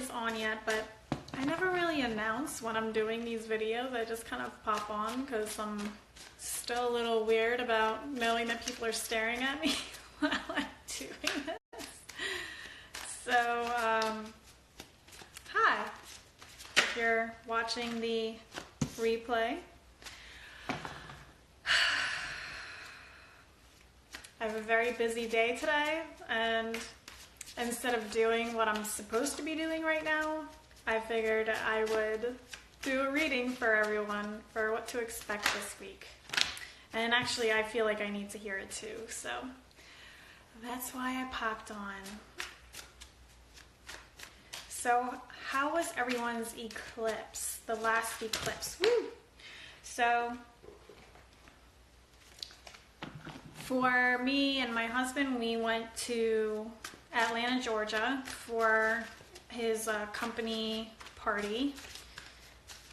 is on yet, but I never really announce when I'm doing these videos. I just kind of pop on because I'm still a little weird about knowing that people are staring at me while I'm doing this. So, hi, if you're watching the replay. I have a very busy day today, and instead of doing what I'm supposed to be doing right now, I figured I would do a reading for everyone for what to expect this week. And actually, I feel like I need to hear it too, so that's why I popped on. So, how was everyone's eclipse? The last eclipse. Woo! So, for me and my husband, we went to Atlanta, Georgia for his company party,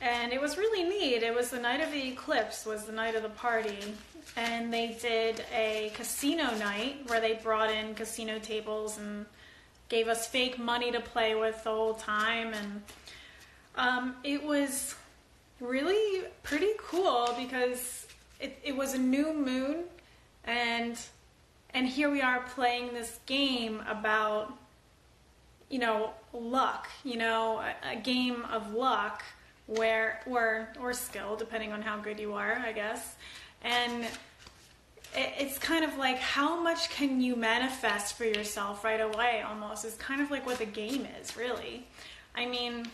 and it was really neat. It was the night of the eclipse, was the night of the party, and they did a casino night where they brought in casino tables and gave us fake money to play with the whole time, and it was really pretty cool because it was a new moon. And here we are playing this game about, luck, a game of luck or skill, depending on how good you are, I guess. And it's kind of like, how much can you manifest for yourself right away, almost, is kind of like what the game is, really. I mean,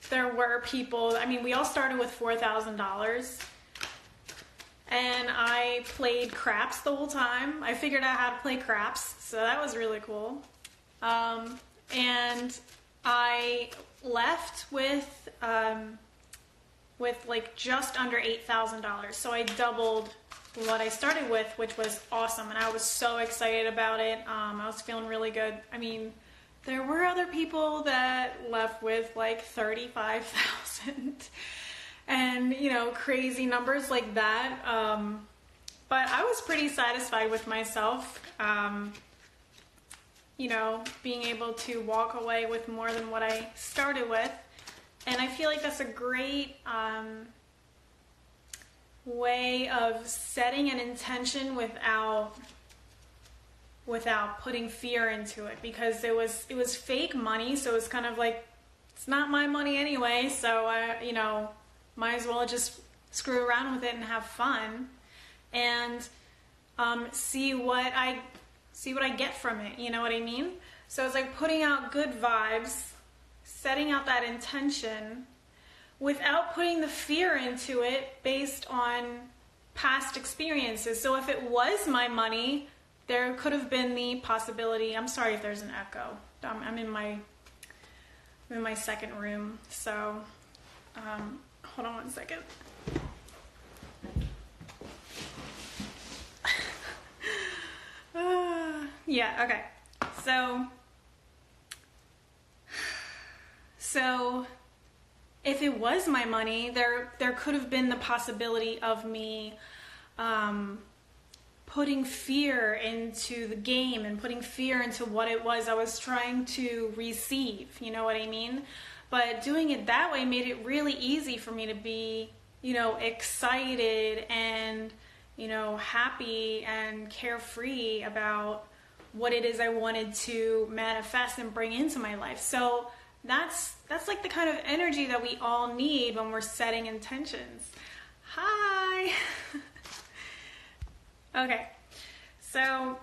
there were people, we all started with $4,000. And I played craps the whole time. I figured out how to play craps, so that was really cool. And I left with like just under $8,000. So I doubled what I started with, which was awesome. And I was so excited about it. I was feeling really good. There were other people that left with like $35,000. And, crazy numbers like that. But I was pretty satisfied with myself, being able to walk away with more than what I started with. And I feel like that's a great way of setting an intention without putting fear into it, because it was fake money. So it was kind of like, it's not my money anyway. So might as well just screw around with it and have fun, and see what I get from it. You know what I mean? So it's like putting out good vibes, setting out that intention without putting the fear into it based on past experiences. So if it was my money, there could have been the possibility. I'm sorry if there's an echo. I'm in my second room, so. Hold on one second. Yeah, okay. So if it was my money, there could have been the possibility of me putting fear into the game and putting fear into what it was I was trying to receive. You know what I mean? But doing it that way made it really easy for me to be, excited and, happy and carefree about what it is I wanted to manifest and bring into my life. So that's like the kind of energy that we all need when we're setting intentions. Hi! Okay, so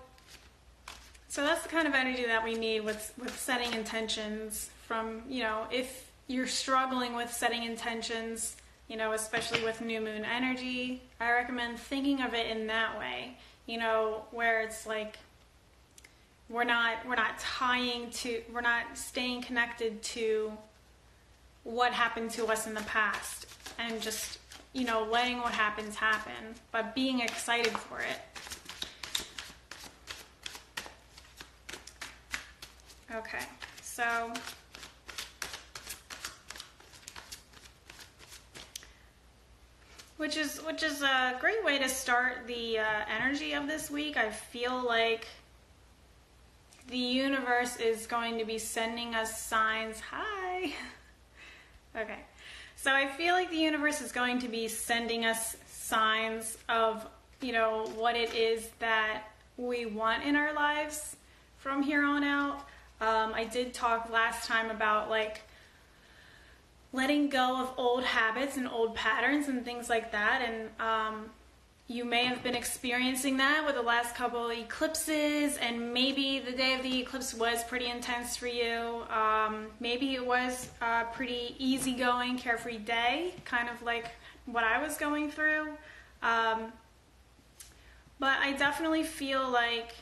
that's the kind of energy that we need with setting intentions. From, if you're struggling with setting intentions, especially with new moon energy, I recommend thinking of it in that way, where it's like we're not staying connected to what happened to us in the past, and just, letting what happens happen, but being excited for it. Okay, so which is a great way to start the energy of this week. I feel like the universe is going to be sending us signs. Hi. Okay. So I feel like the universe is going to be sending us signs of, what it is that we want in our lives from here on out. I did talk last time about like letting go of old habits and old patterns and things like that. And you may have been experiencing that with the last couple of eclipses, and maybe the day of the eclipse was pretty intense for you. Maybe it was a pretty easygoing, carefree day, kind of like what I was going through. But I definitely feel like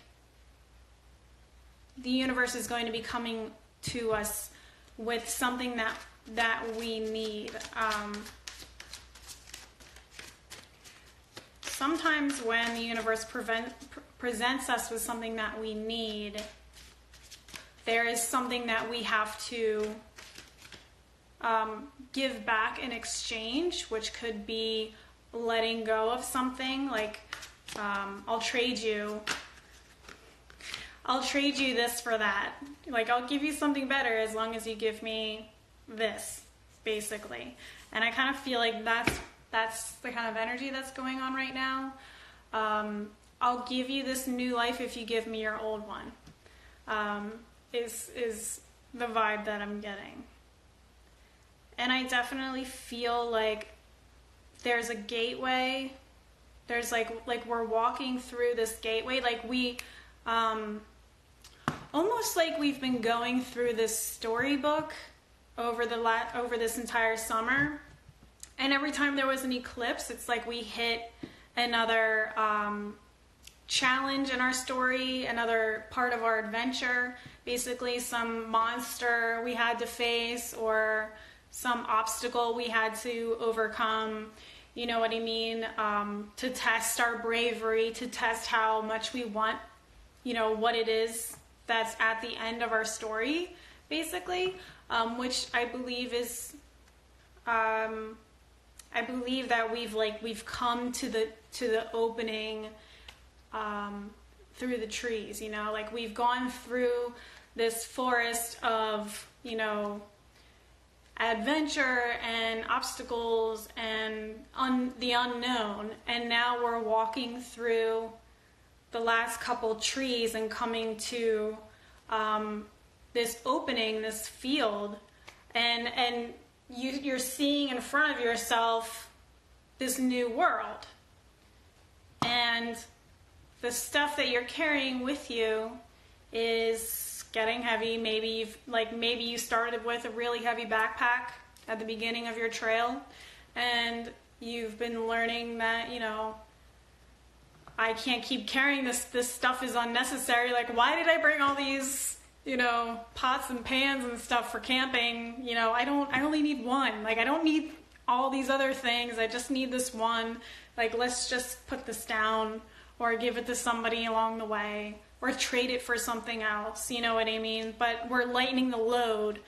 the universe is going to be coming to us with something that we need. Sometimes when the universe presents us with something that we need, there is something that we have to give back in exchange, which could be letting go of something. Like, I'll trade you this for that. Like, I'll give you something better as long as you give me this, basically. And I kind of feel like that's the kind of energy that's going on right now. I'll give you this new life if you give me your old one, is the vibe that I'm getting. And I definitely feel like there's a gateway. There's like we're walking through this gateway. Like we, almost like we've been going through this storybook over this entire summer. And every time there was an eclipse, it's like we hit another challenge in our story, another part of our adventure, basically some monster we had to face or some obstacle we had to overcome, you know what I mean, to test our bravery, to test how much we want, what it is that's at the end of our story, basically, which I believe is... I believe that we've come to the opening through the trees, like we've gone through this forest of, adventure and obstacles and the unknown, and now we're walking through the last couple trees and coming to this opening, this field, and you're seeing in front of yourself this new world, and the stuff that you're carrying with you is getting heavy. Maybe you started with a really heavy backpack at the beginning of your trail, and you've been learning that I can't keep carrying this stuff is unnecessary. Like, why did I bring all these pots and pans and stuff for camping? I only need one. Like, I don't need all these other things. I just need this one. Like, let's just put this down or give it to somebody along the way or trade it for something else. You know what I mean? But we're lightening the load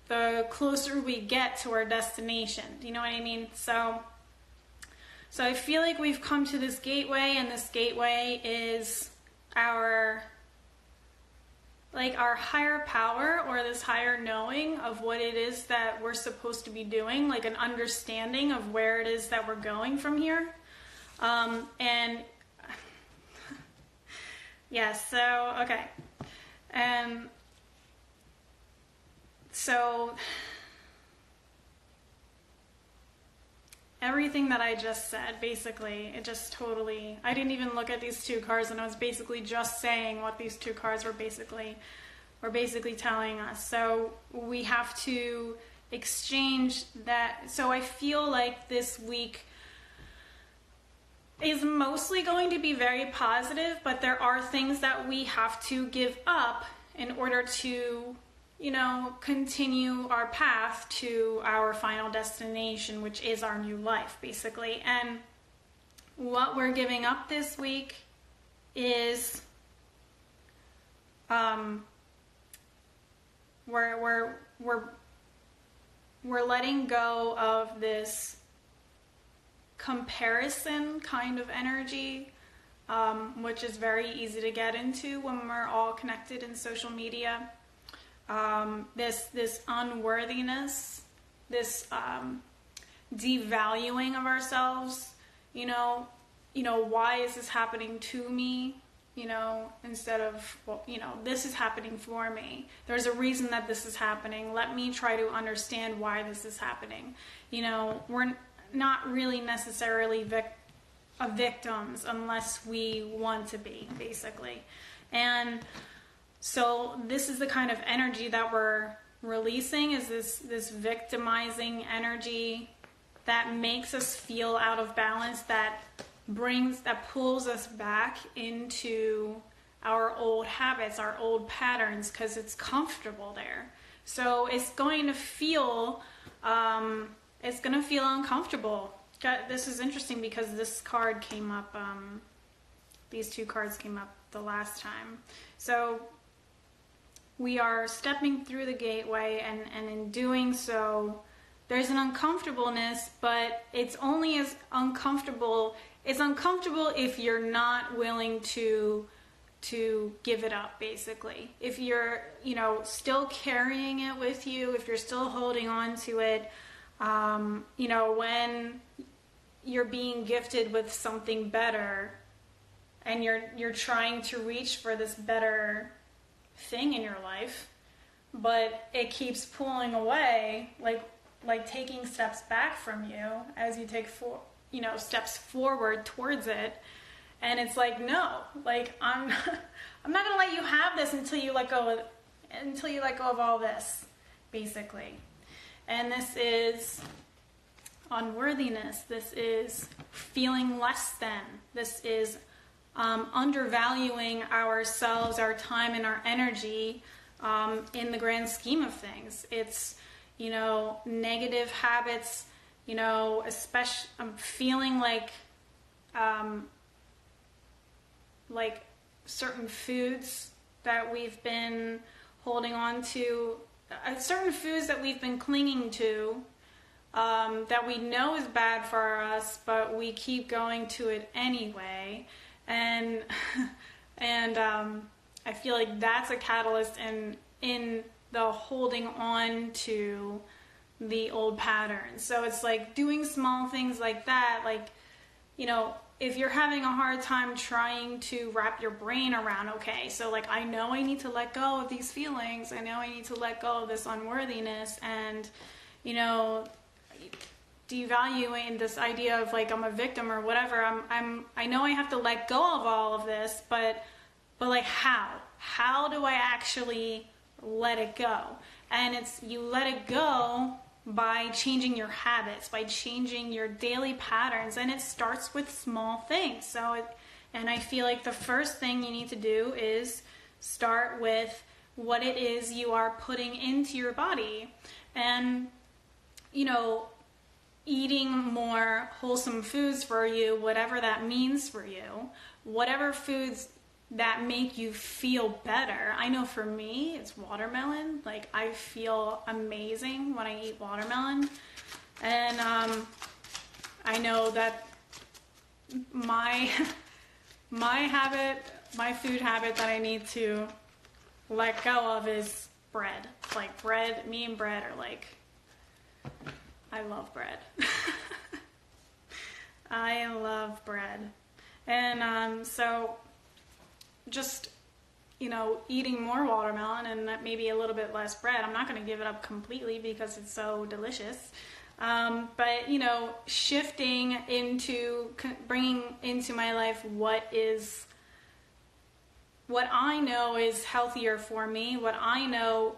the closer we get to our destination. Do you know what I mean? So I feel like we've come to this gateway, and this gateway is our higher power, or this higher knowing of what it is that we're supposed to be doing, like an understanding of where it is that we're going from here. And yeah, so, okay. And so everything that I just said, basically, it just totally... I didn't even look at these two cards, and I was basically just saying what these two cards were basically telling us. So we have to exchange that. So I feel like this week is mostly going to be very positive, but there are things that we have to give up in order to, continue our path to our final destination, which is our new life, basically. And what we're giving up this week is we're letting go of this comparison kind of energy, which is very easy to get into when we're all connected in social media. This unworthiness, this devaluing of ourselves, why is this happening to me? Instead of, well, this is happening for me. There's a reason that this is happening. Let me try to understand why this is happening. We're not really necessarily victims unless we want to be, basically. And so this is the kind of energy that we're releasing, is this victimizing energy that makes us feel out of balance, that pulls us back into our old habits, our old patterns, because it's comfortable there. So it's going to feel uncomfortable. This is interesting because this card came up, these two cards came up the last time. So we are stepping through the gateway, and in doing so, there's an uncomfortableness, but it's only as uncomfortable. It's uncomfortable if you're not willing to give it up, basically. If you're, still carrying it with you, if you're still holding on to it, when you're being gifted with something better and you're trying to reach for this better thing in your life, but it keeps pulling away, like taking steps back from you as you take steps forward towards it. And it's like, no, I'm not gonna let you have this until you let go of all this, basically. And this is unworthiness. This is feeling less than. This is undervaluing ourselves, our time, and our energy in the grand scheme of things. It's, negative habits, especially feeling like certain foods that we've been holding on to, certain foods that we've been clinging to, that we know is bad for us, but we keep going to it anyway. And I feel like that's a catalyst in the holding on to the old patterns. So it's like doing small things like that, if you're having a hard time trying to wrap your brain around, okay, so I know I need to let go of these feelings, I know I need to let go of this unworthiness, and devaluing this idea of I'm a victim or whatever. I know I have to let go of all of this, but how do I actually let it go? And you let it go by changing your habits, by changing your daily patterns, and it starts with small things. And I feel like the first thing you need to do is start with what it is you are putting into your body, and eating more wholesome foods for you, whatever that means for you, whatever foods that make you feel better. I know for me, it's watermelon. I feel amazing when I eat watermelon. And I know that my food habit that I need to let go of is bread. Bread, me and bread are I love bread. I love bread. And so just, eating more watermelon and maybe a little bit less bread. I'm not going to give it up completely because it's so delicious. But, shifting into, bringing into my life what I know is healthier for me, what I know,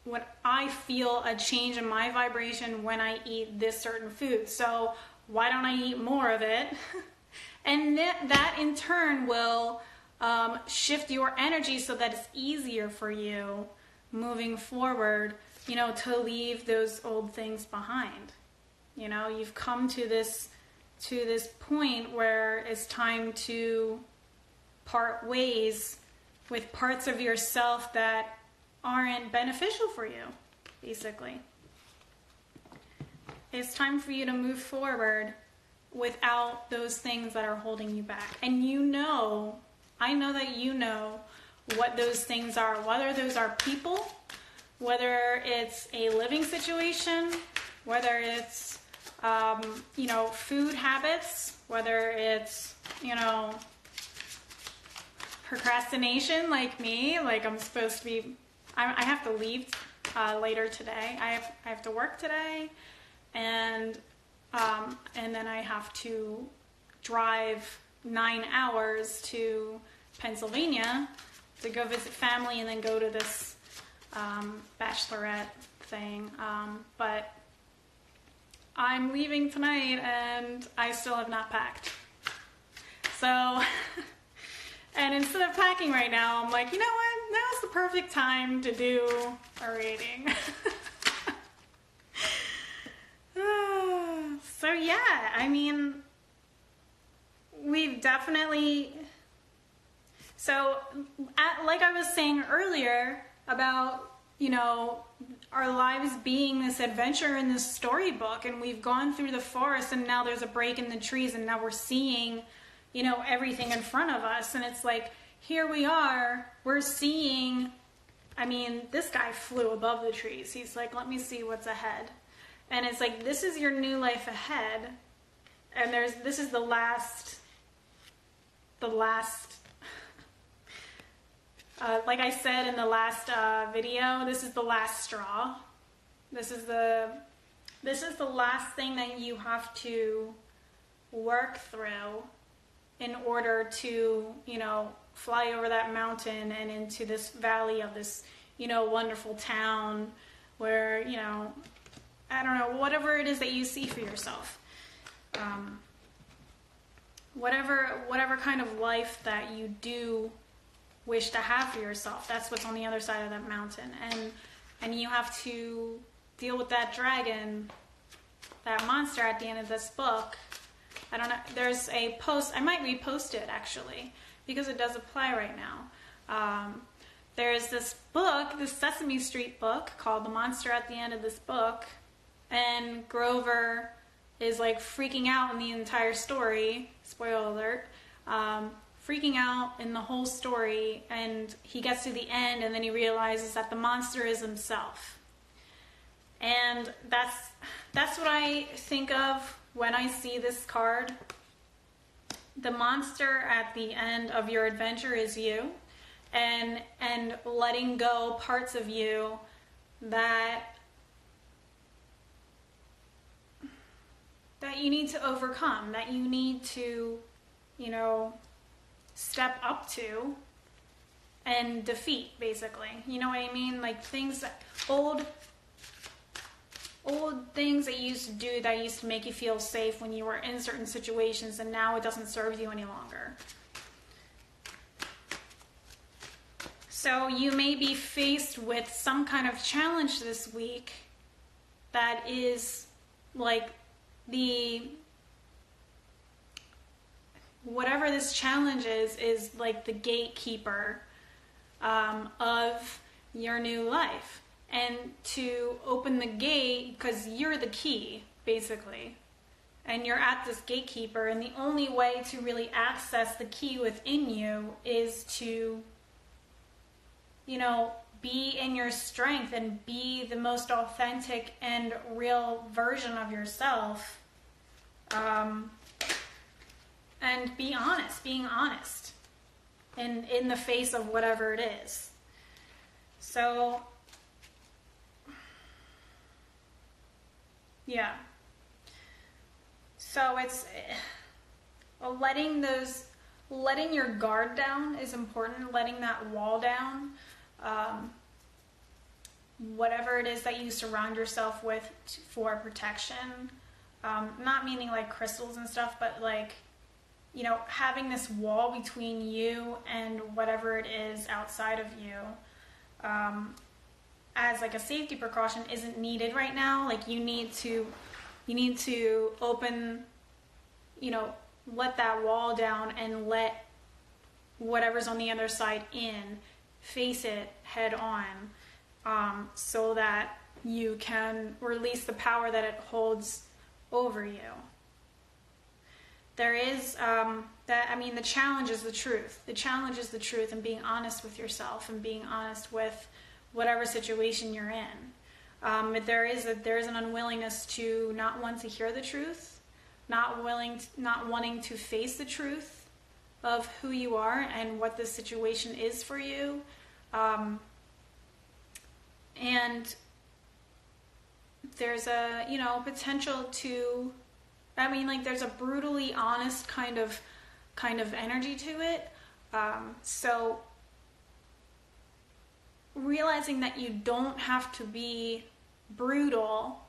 what I feel a change in my vibration when I eat this certain food. So why don't I eat more of it? And that in turn will shift your energy so that it's easier for you moving forward, to leave those old things behind. You've come to this point where it's time to part ways with parts of yourself that aren't beneficial for you, basically. It's time for you to move forward without those things that are holding you back. And I know that you know what those things are, whether those are people, whether it's a living situation, whether it's, food habits, whether it's, procrastination like me, like I'm supposed to be, I have to leave later today. I have to work today, and then I have to drive 9 hours to Pennsylvania to go visit family and then go to this bachelorette thing. But I'm leaving tonight and I still have not packed. So, and instead of packing right now, I'm like, you know what? Now's the perfect time to do a reading. So yeah, I mean, we've definitely, like I was saying earlier about, our lives being this adventure in this storybook, and we've gone through the forest and now there's a break in the trees and now we're seeing, everything in front of us. And it's like, here we are, we're seeing, this guy flew above the trees. He's like, let me see what's ahead. And it's like, this is your new life ahead. And this is the last, like I said in the last video, this is the last straw. This is the last thing that you have to work through in order to, fly over that mountain and into this valley of this, wonderful town where, I don't know, whatever it is that you see for yourself. Whatever kind of life that you do wish to have for yourself, that's what's on the other side of that mountain. And you have to deal with that dragon, that monster at the end of this book. I don't know, there's a post, I might repost it actually, because it does apply right now. There's this book, this Sesame Street book called The Monster at the End of This Book, and Grover is like freaking out in the entire story, spoiler alert, freaking out in the whole story, and he gets to the end and then he realizes that the monster is himself. And that's what I think of when I see this card. The monster at the end of your adventure is you, and letting go parts of you that you need to overcome, that you need to, step up to and defeat, basically. You know what I mean? Like things that, old things that you used to do that used to make you feel safe when you were in certain situations, and now it doesn't serve you any longer. So you may be faced with some kind of challenge this week that is like whatever this challenge is like the gatekeeper of your new life. And to open the gate, because you're the key, basically, and you're at this gatekeeper, and the only way to really access the key within you is to, be in your strength and be the most authentic and real version of yourself, and being honest in the face of whatever it is. So yeah. So it's letting your guard down is important, letting that wall down. Whatever it is that you surround yourself with for protection, not meaning like crystals and stuff, but like, having this wall between you and whatever it is outside of you, as like a safety precaution isn't needed right now. Like you need to open, let that wall down and let whatever's on the other side in, face it head on, so that you can release the power that it holds over you. there is the challenge is the truth. The challenge is the truth, and being honest with yourself and being honest with whatever situation you're in. There is an unwillingness to not want to hear the truth, not wanting to face the truth of who you are and what the situation is for you. And there's a, potential to, there's a brutally honest kind of energy to it. So realizing that you don't have to be brutal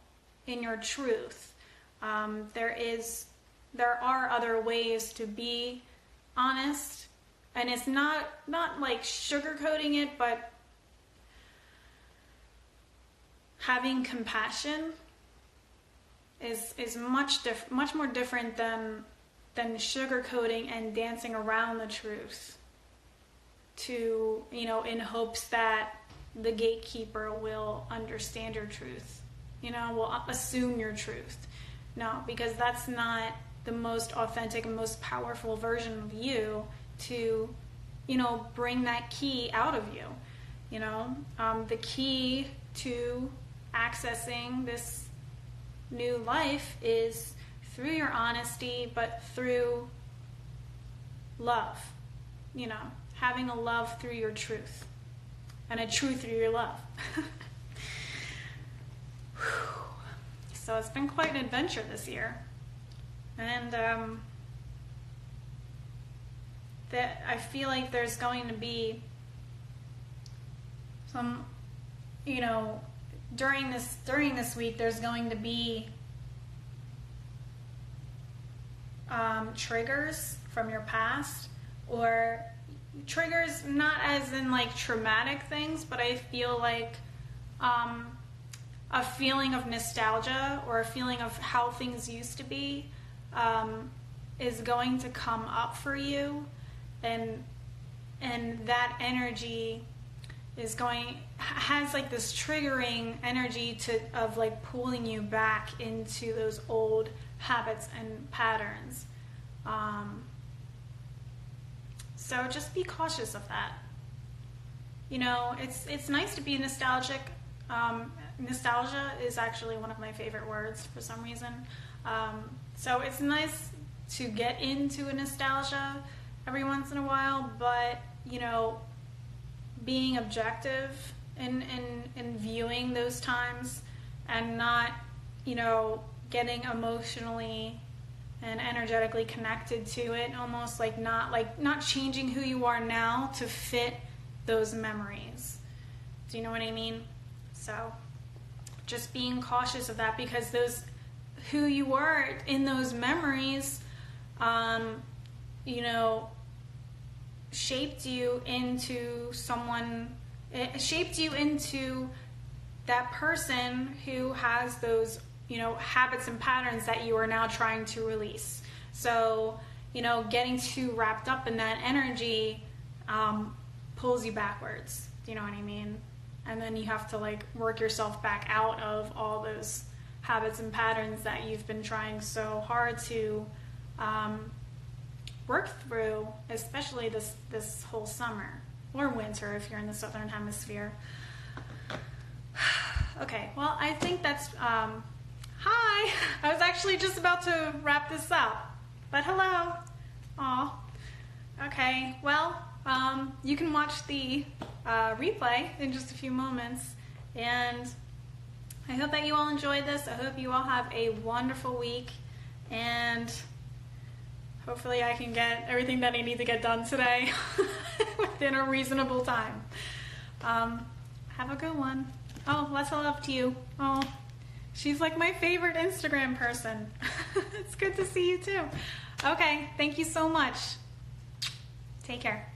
in your truth. There are other ways to be honest, and it's not like sugarcoating it, but having compassion is much more different than sugarcoating and dancing around the truth to, in hopes that the gatekeeper will understand your truth, will assume your truth. No, because that's not the most authentic and most powerful version of you to, bring that key out of you. The key to accessing this new life is through your honesty, but through love, having a love through your truth and a truth through your love. So it's been quite an adventure this year. And that I feel like there's going to be some, during this week, there's going to be triggers from your past, or triggers not as in like traumatic things, but I feel like a feeling of nostalgia or a feeling of how things used to be is going to come up for you, and that energy has like this triggering energy of like pulling you back into those old habits and patterns. So just be cautious of that. It's nice to be nostalgic. Nostalgia is actually one of my favorite words for some reason. So it's nice to get into a nostalgia every once in a while, but being objective in viewing those times and not, getting emotionally and energetically connected to it, almost like not changing who you are now to fit those memories. Do you know what I mean? So just being cautious of that, because who you were in those memories, shaped you into someone. It shaped you into that person who has those, habits and patterns that you are now trying to release. So, getting too wrapped up in that energy pulls you backwards. Do you know what I mean? And then you have to like work yourself back out of all those habits and patterns that you've been trying so hard to work through, especially this whole summer or winter if you're in the southern hemisphere. Okay, well, I think that's hi. I was actually just about to wrap this up, but hello. Aw. Okay, well, you can watch the replay in just a few moments, and I hope that you all enjoyed this. I hope you all have a wonderful week, and hopefully I can get everything that I need to get done today within a reasonable time. Have a good one. Oh, lots of love to you. Oh, she's like my favorite Instagram person. It's good to see you too. Okay, thank you so much. Take care.